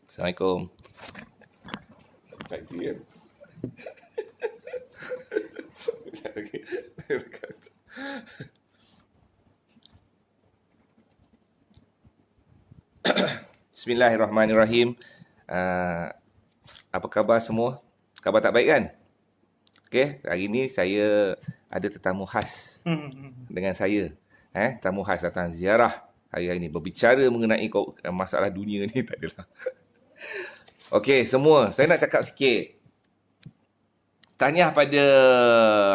Assalamualaikum. Saksi kan? Bismillahirrahmanirrahim. Apa khabar semua? Khabar tak baik kan? Okey, hari ni saya ada tetamu khas dengan saya. Tetamu khas datang ziarah hari ini berbicara mengenai masalah dunia ni, tak adalah. Okey, semua, saya nak cakap sikit. Tahniah pada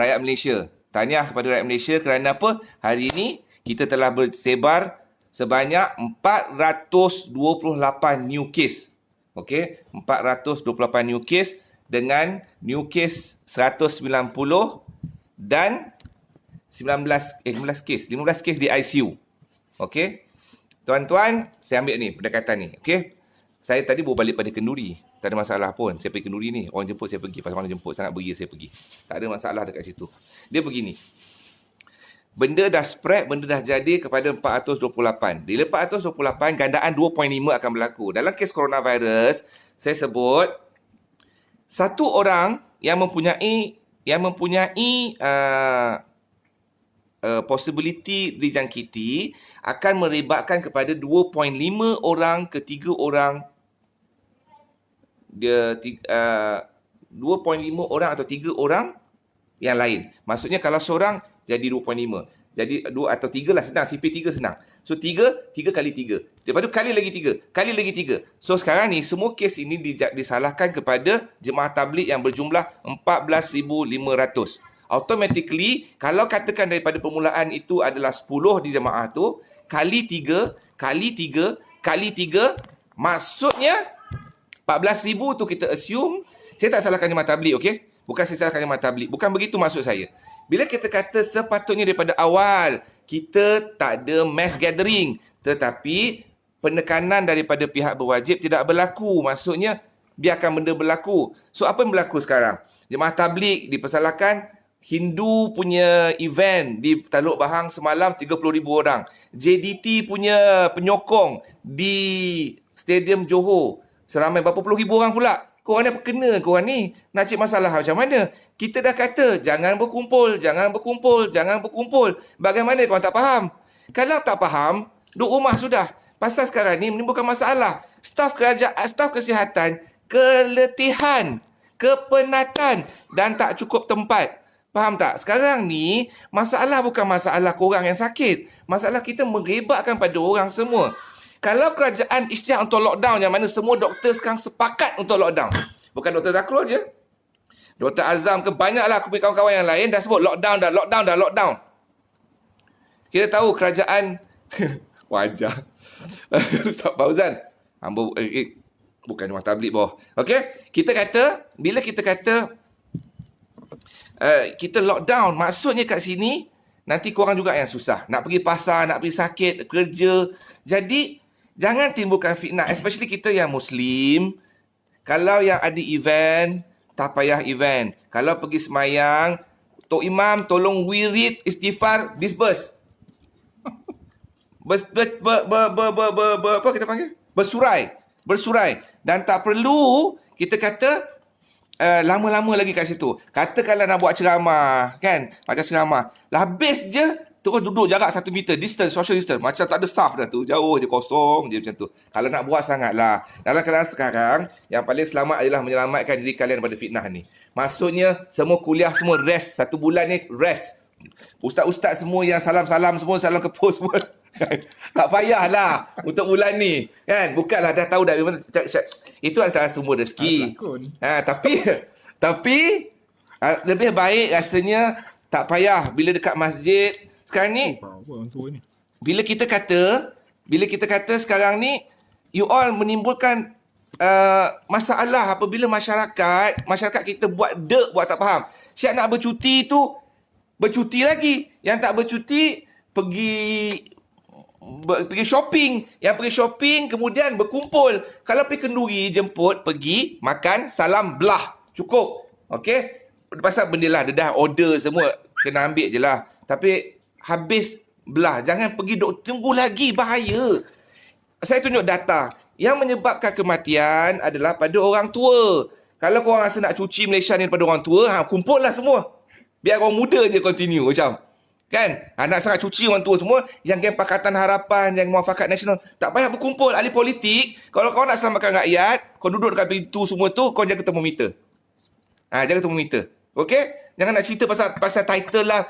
rakyat Malaysia. Tahniah kepada rakyat Malaysia kerana apa? Hari ini kita telah bersebar sebanyak 428 new case. Okey, 428 new case dengan new case 190 dan 15 case di ICU. Okey. Tuan-tuan, saya ambil ni pendekatan ni. Okey. Saya tadi baru balik pada Kenduri. Tak ada masalah pun. Saya pergi Kenduri ni. Orang jemput saya pergi. Pasal mana jemput sangat beria saya pergi. Tak ada masalah dekat situ. Dia begini. Benda dah spread, benda dah jadi kepada 428. Bila 428, gandaan 2.5 akan berlaku. Dalam kes coronavirus, saya sebut satu orang yang mempunyai possibility dijangkiti akan merebakkan kepada 2.5 orang ke 3 orang. Dia 2.5 orang atau 3 orang yang lain. Maksudnya kalau seorang jadi 2.5. Jadi 2 atau 3 lah senang. CP3 senang. So 3 kali 3. Lepas tu kali lagi 3. Kali lagi 3. So sekarang ni semua kes ini disalahkan kepada jemaah tabligh yang berjumlah 14,500. Automatically, kalau katakan daripada permulaan itu adalah 10 di jemaah tu, kali 3, maksudnya 14,000 tu kita assume. Saya tak salahkan jemaah tabligh, okey? Bukan saya salahkan jemaah tabligh. Bukan begitu maksud saya. Bila kita kata sepatutnya daripada awal, kita tak ada mass gathering. Tetapi, penekanan daripada pihak berwajib tidak berlaku. Maksudnya, biarkan benda berlaku. So, apa yang berlaku sekarang? Jemaah tabligh dipersalahkan. Hindu punya event di Teluk Bahang semalam 30,000 orang. JDT punya penyokong di Stadium Johor seramai berapa puluh ribu orang pula. Korang ni apa kena korang ni? Nak cik masalah macam mana? Kita dah kata jangan berkumpul. Bagaimana korang tak faham? Kalau tak faham, duduk rumah sudah. Pasal sekarang ni menimbulkan masalah. Staf kerajaan, staf kesihatan, keletihan, kepenatan dan tak cukup tempat. Faham tak? Sekarang ni, masalah bukan masalah korang yang sakit. Masalah kita merebakkan pada orang semua. Kalau kerajaan isytihat untuk lockdown, yang mana semua doktor sekarang sepakat untuk lockdown. Bukan Dr. Zakrul je. Dr. Azam ke, banyaklah aku punya kawan-kawan yang lain dah sebut lockdown. Kita tahu kerajaan... Wajar. Ustaz Fauzan. Bukan jemaah tabligh bawah. Okey? Bila kita kata... kita lockdown, maksudnya kat sini nanti korang juga yang susah. Nak pergi pasar, nak pergi sakit, kerja. Jadi, jangan timbulkan fitnah. Especially kita yang Muslim. Kalau yang ada event, tak payah event. Kalau pergi semayang, Tok Imam tolong wirid, istighfar, disburse. Apa kita panggil? Bersurai. Dan tak perlu kita kata lama-lama lagi kat situ. Katakanlah nak buat ceramah, kan? Macam ceramah. Habis je, terus duduk jarak 1 meter, distance, social distance. Macam tak ada staff dah tu. Jauh je, kosong je macam tu. Kalau nak buat sangatlah. Dalam keadaan sekarang, yang paling selamat adalah menyelamatkan diri kalian daripada fitnah ni. Maksudnya, semua kuliah semua rest. 1 bulan ni rest. Ustaz-ustaz semua yang salam-salam semua, salam ke post semua. Tak payahlah untuk bulan ni, kan? Bukanlah dah tahu dah itu adalah sumber rezeki. Tapi lebih baik rasanya tak payah bila dekat masjid. Sekarang ni bila kita kata sekarang ni you all menimbulkan masalah apabila masyarakat kita buat tak faham. Siap nak bercuti tu bercuti lagi. Yang tak bercuti pergi shopping. Yang pergi shopping kemudian berkumpul. Kalau pergi kenduri, jemput, pergi, makan, salam, belah. Cukup. Okey? Pasal benda lah, dia dah order semua. Kena ambil je lah. Tapi habis belah. Jangan pergi tunggu lagi, bahaya. Saya tunjuk data. Yang menyebabkan kematian adalah pada orang tua. Kalau korang rasa nak cuci Malaysia ni daripada orang tua, kumpullah semua. Biar orang muda je continue macam. Kan? Nak sangat cuci orang tua semua, yang geng Pakatan Harapan, yang Muafakat Nasional, tak payah berkumpul. Ahli politik, kalau kau nak selamatkan rakyat, kau duduk dekat pintu semua tu, kau jaga termometer. Jaga termometer. Okey? Jangan nak cerita pasal title lah.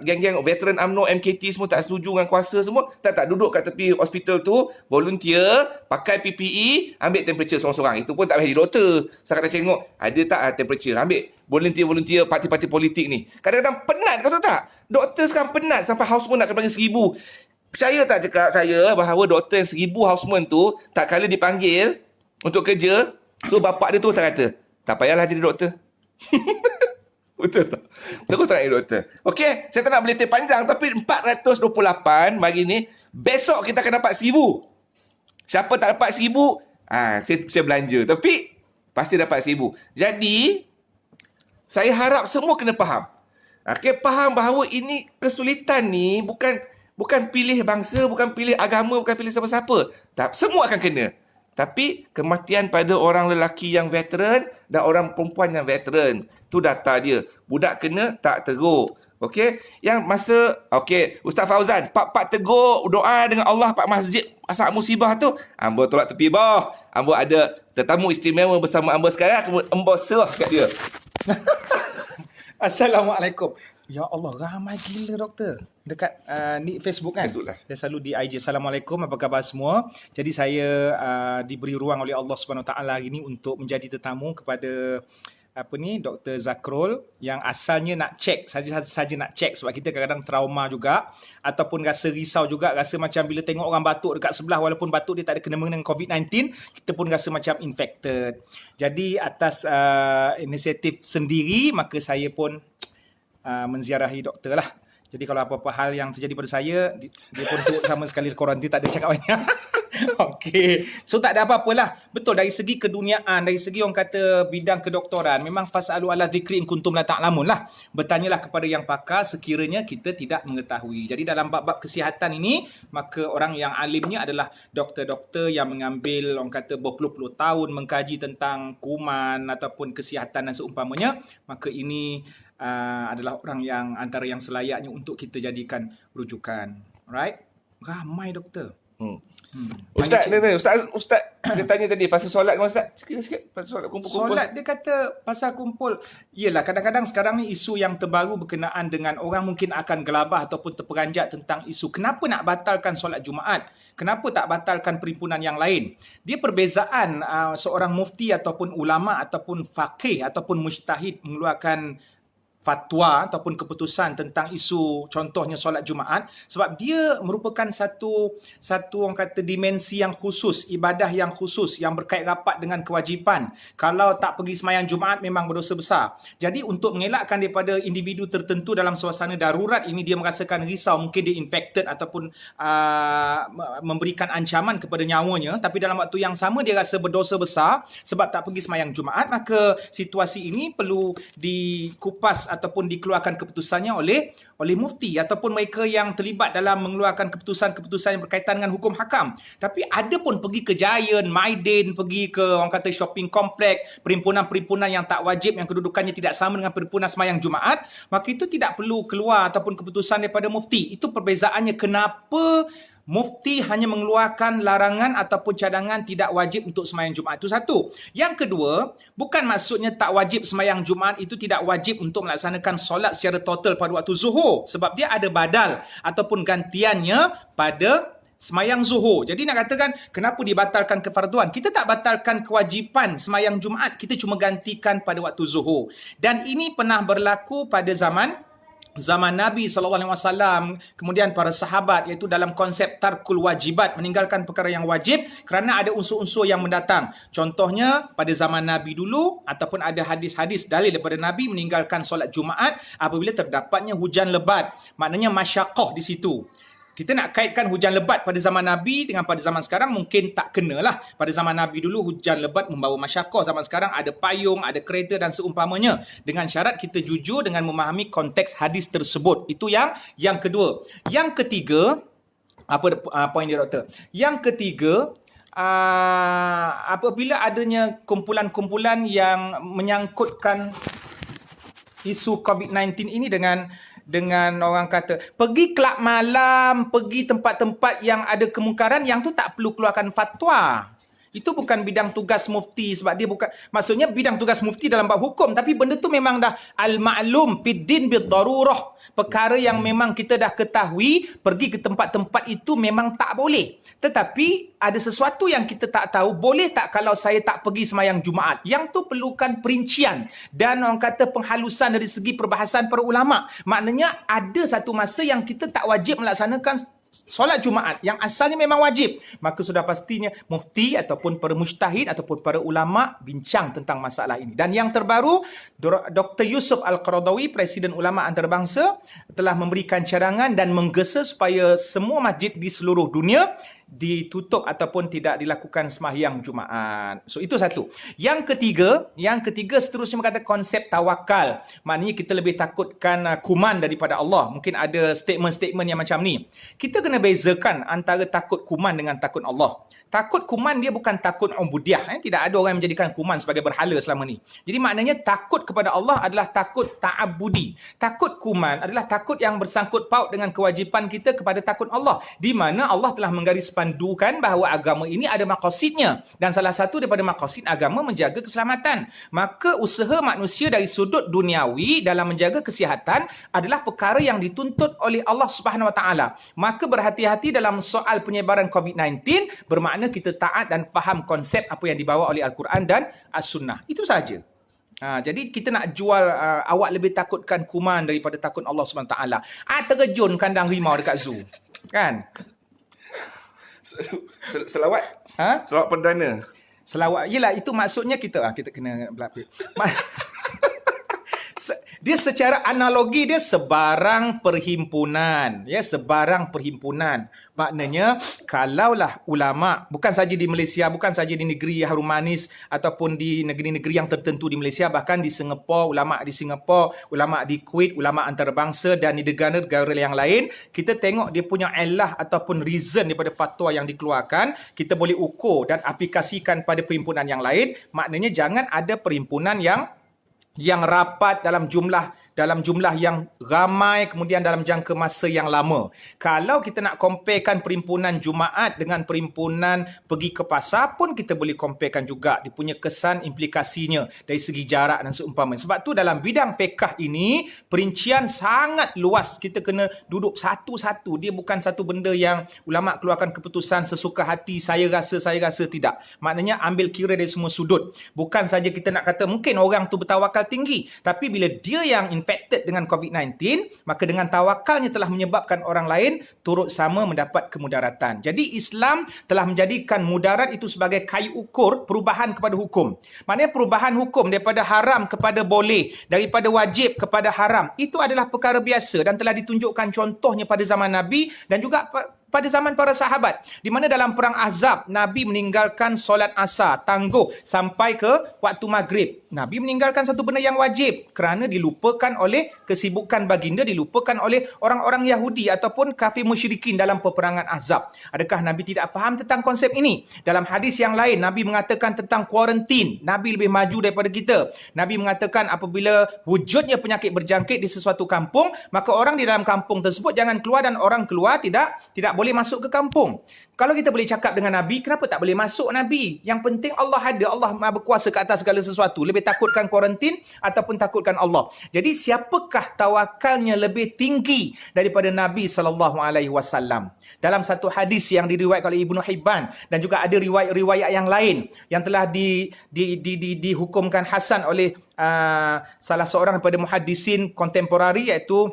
Geng-geng veteran UMNO, MKT semua tak setuju dengan kuasa semua. Tak duduk kat tepi hospital tu, volunteer, pakai PPE, ambil temperature seorang-seorang. Itu pun tak payah jadi doktor. Saya kata tengok, ada tak temperature. Ambil volunteer parti-parti politik ni. Kadang-kadang penat, kau tahu tak? Doktor sekarang penat sampai houseman nak kena panggil 1,000. Percaya tak cakap saya bahawa doktor 1,000 houseman tu, tak kala dipanggil untuk kerja, so bapak dia tu tak kata, tak payahlah jadi doktor. Betul tak? Terus tak nak jadi doktor. Okey, saya tak nak berletir panjang, tapi 428 hari ni, besok kita akan dapat 1,000. Siapa tak dapat 1,000, saya belanja. Tapi, pasti dapat 1,000. Jadi, saya harap semua kena faham. Okey, faham bahawa ini kesulitan ni bukan pilih bangsa, bukan pilih agama, bukan pilih siapa-siapa. Semua akan kena. Tapi kematian pada orang lelaki yang veteran dan orang perempuan yang veteran, tu data dia. Budak kena tak teruk. Okey, yang masa Ustaz Fauzan, pak tegur doa dengan Allah pak masjid asal musibah tu, ambo tolak tepi bawah. Ambo ada tetamu istimewa bersama ambo sekarang, ambo serah kat dia. Assalamualaikum. Ya Allah, ramai gila doktor. Dekat ni Facebook kan? Facebook lah. Dia selalu di IG. Assalamualaikum, apa khabar semua? Jadi saya diberi ruang oleh Allah Subhanahu Wa Taala hari ni untuk menjadi tetamu kepada Dr. Zakrul yang asalnya nak cek, saja nak cek sebab kita kadang-kadang trauma juga ataupun rasa risau juga, rasa macam bila tengok orang batuk dekat sebelah walaupun batuk dia tak ada kena-mengena dengan COVID-19, kita pun rasa macam infected. Jadi atas inisiatif sendiri, maka saya pun menziarahi doktor lah. Jadi kalau apa-apa hal yang terjadi pada saya, dia pun turut sama sekali kuarantin, tak ada cakap banyak. Okey. So tak ada apa-apalah. Betul, dari segi keduniaan, dari segi orang kata bidang kedoktoran, memang fasalu ala dzikri in kuntum la ta'lamun lah. Bertanyalah kepada yang pakar sekiranya kita tidak mengetahui. Jadi dalam bab-bab kesihatan ini, maka orang yang alimnya adalah doktor-doktor yang mengambil orang kata berpuluh-puluh tahun mengkaji tentang kuman ataupun kesihatan dan seumpamanya. Maka ini adalah orang yang antara yang selayaknya untuk kita jadikan rujukan. Alright? Ramai doktor. Ustaz dia tanya tadi pasal solat kan Ustaz? Sikit-sikit pasal solat kumpul-kumpul. Solat dia kata pasal kumpul. Yelah, kadang-kadang sekarang ni isu yang terbaru berkenaan dengan orang mungkin akan gelabah ataupun terperanjat tentang isu kenapa nak batalkan solat Jumaat? Kenapa tak batalkan perhimpunan yang lain? Dia perbezaan seorang mufti ataupun ulama ataupun faqih ataupun mujtahid mengeluarkan fatwa ataupun keputusan tentang isu contohnya solat Jumaat, sebab dia merupakan satu orang kata dimensi yang khusus, ibadah yang khusus yang berkait rapat dengan kewajipan. Kalau tak pergi sembahyang Jumaat memang berdosa besar. Jadi untuk mengelakkan daripada individu tertentu dalam suasana darurat ini, dia merasakan risau, mungkin dia infected ataupun memberikan ancaman kepada nyawanya, tapi dalam waktu yang sama dia rasa berdosa besar sebab tak pergi sembahyang Jumaat, maka situasi ini perlu dikupas ataupun dikeluarkan keputusannya oleh mufti ataupun mereka yang terlibat dalam mengeluarkan keputusan-keputusan yang berkaitan dengan hukum hakam. Tapi ada pun pergi ke Giant, Maidin, pergi ke orang kata shopping komplek, perhimpunan-perhimpunan yang tak wajib, yang kedudukannya tidak sama dengan perhimpunan sembahyang Jumaat, maka itu tidak perlu keluar ataupun keputusan daripada mufti. Itu perbezaannya kenapa mufti hanya mengeluarkan larangan ataupun cadangan tidak wajib untuk sembahyang Jumaat. Itu satu. Yang kedua, bukan maksudnya tak wajib sembahyang Jumaat itu tidak wajib untuk melaksanakan solat secara total pada waktu zuhur. Sebab dia ada badal ataupun gantiannya pada sembahyang zuhur. Jadi nak katakan kenapa dibatalkan kefarduan? Kita tak batalkan kewajipan sembahyang Jumaat, kita cuma gantikan pada waktu zuhur. Dan ini pernah berlaku pada zaman Nabi SAW, kemudian para sahabat, iaitu dalam konsep tarkul wajibat, meninggalkan perkara yang wajib kerana ada unsur-unsur yang mendatang. Contohnya pada zaman Nabi dulu ataupun ada hadis-hadis dalil daripada Nabi meninggalkan solat Jumaat apabila terdapatnya hujan lebat. Maknanya masyaqqah di situ. Kita nak kaitkan hujan lebat pada zaman Nabi dengan pada zaman sekarang mungkin tak kenalah. Pada zaman Nabi dulu hujan lebat membawa masyaqqah. Zaman sekarang ada payung, ada kereta dan seumpamanya. Dengan syarat kita jujur dengan memahami konteks hadis tersebut. Itu yang kedua. Yang ketiga, apa poin dia doktor? Yang ketiga, apabila adanya kumpulan-kumpulan yang menyangkutkan isu COVID-19 ini dengan orang kata pergi kelab malam, pergi tempat-tempat yang ada kemungkaran, yang tu tak perlu keluarkan fatwa. Itu bukan bidang tugas mufti, sebab dia bukan, maksudnya bidang tugas mufti dalam bab hukum, tapi benda tu memang dah al-ma'lum fid din bid darurah. Perkara yang memang kita dah ketahui, pergi ke tempat-tempat itu memang tak boleh. Tetapi ada sesuatu yang kita tak tahu, boleh tak kalau saya tak pergi semayang Jumaat? Yang tu perlukan perincian dan orang kata penghalusan dari segi perbahasan para ulama'. Maknanya ada satu masa yang kita tak wajib melaksanakan solat Jumaat yang asalnya memang wajib, maka sudah pastinya mufti ataupun para mujtahid ataupun para ulama bincang tentang masalah ini. Dan yang terbaru, Dr. Yusuf Al-Qaradawi, Presiden Ulama Antarabangsa, telah memberikan cadangan dan menggesa supaya semua masjid di seluruh dunia ditutup ataupun tidak dilakukan sembahyang Jumaat. So itu satu. Yang ketiga seterusnya berkata konsep tawakal. Maknanya kita lebih takutkan kuman daripada Allah. Mungkin ada statement-statement yang macam ni. Kita kena bezakan antara takut kuman dengan takut Allah. Takut kuman dia bukan takut ubudiah. Tidak ada orang yang menjadikan kuman sebagai berhala selama ni. Jadi maknanya takut kepada Allah adalah takut ta'abudi. Takut kuman adalah takut yang bersangkut paut dengan kewajipan kita kepada takut Allah. Di mana Allah telah menggaris pandukan bahawa agama ini ada maqasidnya. Dan salah satu daripada maqasid agama menjaga keselamatan. Maka usaha manusia dari sudut duniawi dalam menjaga kesihatan adalah perkara yang dituntut oleh Allah Subhanahu Wa Taala. Maka berhati-hati dalam soal penyebaran COVID-19, bermakna kita taat dan faham konsep apa yang dibawa oleh Al-Quran dan As-Sunnah. Itu sahaja. Jadi kita nak jual awak lebih takutkan kuman daripada takut Allah SWT. Terjun kandang rimau dekat zoo. Kan? Selawat? Selawat perdana? Selawat. Yelah, itu maksudnya kita kena berlapis. Dia secara analogi dia sebarang perhimpunan, ya, sebarang perhimpunan. Maknanya kalaulah ulama bukan saja di Malaysia, bukan saja di negeri harum manis ataupun di negeri-negeri yang tertentu di Malaysia, bahkan di Singapura, ulama di Singapura, ulama di Kuwait, ulama antarabangsa dan di negara-negara yang lain, kita tengok dia punya ilah ataupun reason daripada fatwa yang dikeluarkan, kita boleh ukur dan aplikasikan pada perhimpunan yang lain. Maknanya jangan ada perhimpunan yang rapat dalam jumlah yang ramai, kemudian dalam jangka masa yang lama. Kalau kita nak comparekan perhimpunan Jumaat dengan perhimpunan pergi ke pasar pun kita boleh comparekan juga. Dia punya kesan implikasinya dari segi jarak dan seumpamanya. Sebab tu dalam bidang fiqh ini, perincian sangat luas. Kita kena duduk satu-satu. Dia bukan satu benda yang ulama keluarkan keputusan sesuka hati, saya rasa, tidak. Maknanya ambil kira dari semua sudut. Bukan saja kita nak kata mungkin orang tu bertawakal tinggi, tapi bila dia yang infected dengan COVID-19, maka dengan tawakalnya telah menyebabkan orang lain turut sama mendapat kemudaratan. Jadi Islam telah menjadikan mudarat itu sebagai kayu ukur perubahan kepada hukum. Maknanya perubahan hukum daripada haram kepada boleh, daripada wajib kepada haram, itu adalah perkara biasa dan telah ditunjukkan contohnya pada zaman Nabi dan juga pada zaman para sahabat, di mana dalam perang Ahzab Nabi meninggalkan solat asar tangguh sampai ke waktu maghrib. Nabi meninggalkan satu benda yang wajib kerana dilupakan oleh kesibukan baginda, dilupakan oleh orang-orang Yahudi ataupun kafir musyrikin dalam peperangan Ahzab. Adakah Nabi tidak faham tentang konsep ini? Dalam hadis yang lain Nabi mengatakan tentang kuarantin. Nabi lebih maju daripada kita. Nabi mengatakan apabila wujudnya penyakit berjangkit di sesuatu kampung, maka orang di dalam kampung tersebut jangan keluar dan orang keluar tidak boleh masuk ke kampung. Kalau kita boleh cakap dengan Nabi, kenapa tak boleh masuk Nabi? Yang penting Allah ada, Allah Maha berkuasa ke atas segala sesuatu. Lebih takutkan kuarantin ataupun takutkan Allah. Jadi siapakah tawakalnya lebih tinggi daripada Nabi SAW? Dalam satu hadis yang diriwayatkan oleh Ibnu Hibban dan juga ada riwayat-riwayat yang lain yang telah dihukumkan hasan oleh salah seorang daripada muhaddisin kontemporari, iaitu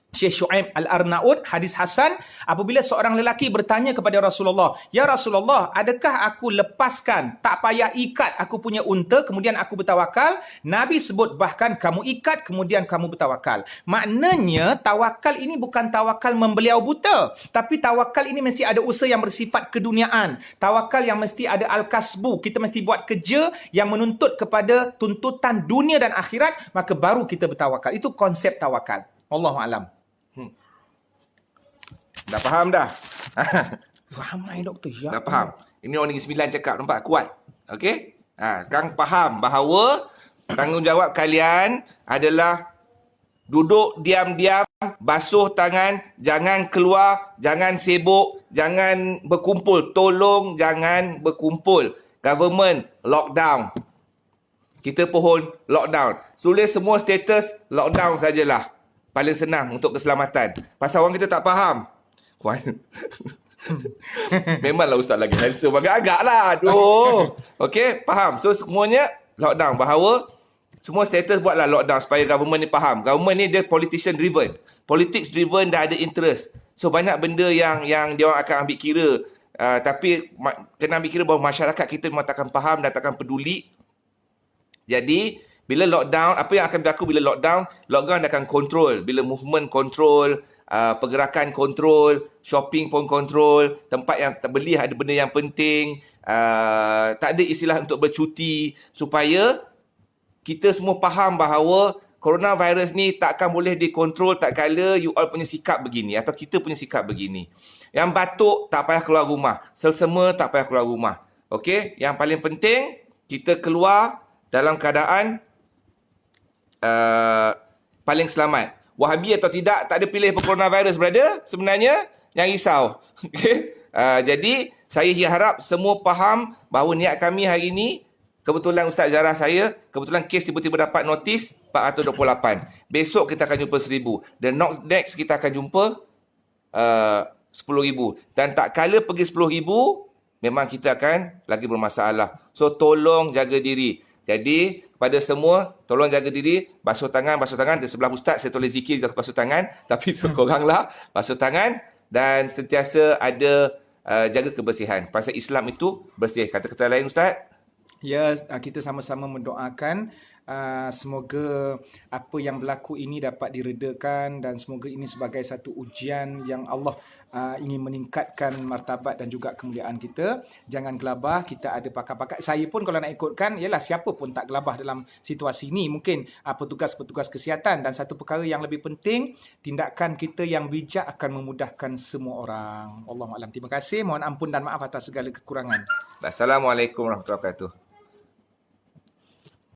Syekh Shu'aib Al-Arnaud, hadis hasan, apabila seorang lelaki bertanya kepada Rasulullah, "Ya Rasulullah, adakah aku lepaskan, tak payah ikat aku punya unta, kemudian aku bertawakal?" Nabi sebut bahkan kamu ikat, kemudian kamu bertawakal. Maknanya tawakal ini bukan tawakal membeliau buta, tapi tawakal ini mesti ada usaha yang bersifat keduniaan. Tawakal yang mesti ada al-kasbu, kita mesti buat kerja yang menuntut kepada tuntutan dunia dan akhirat, maka baru kita bertawakal. Itu konsep tawakal. Wallahualam. Dah faham dah? Ramai doktor. Ya Dah faham? Ini orang Negeri Sembilan cakap, nampak? Kuat. Okey? Sekarang faham bahawa tanggungjawab kalian adalah duduk diam-diam, basuh tangan, jangan keluar, jangan sibuk, jangan berkumpul. Tolong jangan berkumpul. Government lockdown. Kita pohon lockdown. Tulis semua status lockdown sajalah. Paling senang untuk keselamatan. Pasal orang kita tak faham. Memanglah Ustaz lagi handsome agak-agak lah. Aduh. Okey, faham. So semuanya lockdown. Bahawa semua status buatlah lockdown supaya government ni faham. Government ni dia politician driven. Politics driven dah ada interest. So banyak benda yang dia orang akan ambil kira. Tapi kena ambil kira bahawa masyarakat kita memang takkan faham dan takkan peduli. Jadi bila lockdown, apa yang akan berlaku bila lockdown? Lockdown akan kontrol. Bila movement kontrol, pergerakan kontrol, shopping pun kontrol, tempat yang tak beli ada benda yang penting, tak ada istilah untuk bercuti, supaya kita semua faham bahawa coronavirus ni takkan boleh dikontrol tak kala you all punya sikap begini atau kita punya sikap begini. Yang batuk tak payah keluar rumah, selsema tak payah keluar rumah. Okey, yang paling penting kita keluar dalam keadaan paling selamat. Wahabi atau tidak, tak ada pilih per coronavirus, brother. Sebenarnya, jangan risau. Okay? Jadi, saya harap semua faham bahawa niat kami hari ini, kebetulan Ustaz Jarrah saya, kebetulan kes tiba-tiba dapat notis 428. Besok kita akan jumpa 1,000. Dan next kita akan jumpa 10,000. Dan tak kala pergi 10,000, memang kita akan lagi bermasalah. So, tolong jaga diri. Jadi, kepada semua, tolong jaga diri, basuh tangan. Di sebelah Ustaz, saya tulis zikir untuk basuh tangan. Tapi koranglah, basuh tangan. Dan sentiasa ada jaga kebersihan. Pasal Islam itu bersih. Kata-kata lain, Ustaz? Ya, kita sama-sama mendoakan semoga apa yang berlaku ini dapat diredakan dan semoga ini sebagai satu ujian yang Allah ingin meningkatkan martabat dan juga kemuliaan kita. Jangan gelabah, kita ada pakar-pakar. Saya pun kalau nak ikutkan, ialah siapa pun tak gelabah dalam situasi ini. Mungkin petugas-petugas kesihatan, dan satu perkara yang lebih penting, tindakan kita yang bijak akan memudahkan semua orang. Wallahualam. Terima kasih. Mohon ampun dan maaf atas segala kekurangan. Assalamualaikum warahmatullahi wabarakatuh.